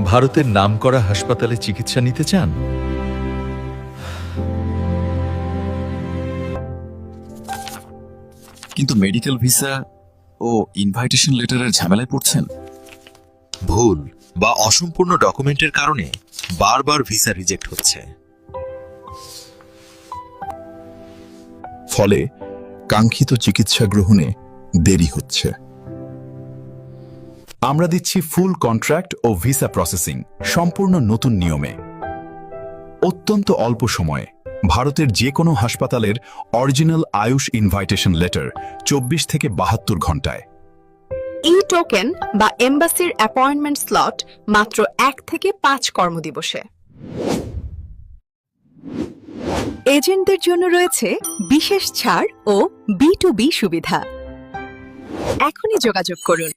ভারতের নামকরা হাসপাতালে চিকিৎসা নিতে চান? কিন্তু মেডিকেল ভিসা ও ইনভাইটেশন লেটারের ঝামেলায় পড়ছেন। ভুল বা অসম্পূর্ণ ডকুমেন্টের কারণে বারবার ভিসা রিজেক্ট হচ্ছে। ফলে কাঙ্ক্ষিত চিকিৎসা গ্রহণে দেরি হচ্ছে। আমরা দিচ্ছি ফুল কন্ট্রাক্ট ও ভিসা প্রসেসিং সম্পূর্ণ নতুন নিয়মে, অত্যন্ত অল্প সময়ে। ভারতের যে কোনো হাসপাতালের অরিজিনাল আয়ুষ ইনভাইটেশন লেটার 24 থেকে 72 ঘন্টায়। ই টোকেন বা এম্বাসির অ্যাপয়েন্টমেন্ট স্লট মাত্র 1 থেকে 5 কর্মদিবসে। এজেন্টদের জন্য রয়েছে বিশেষ ছাড় ও B2B সুবিধা। এখনই যোগাযোগ করুন।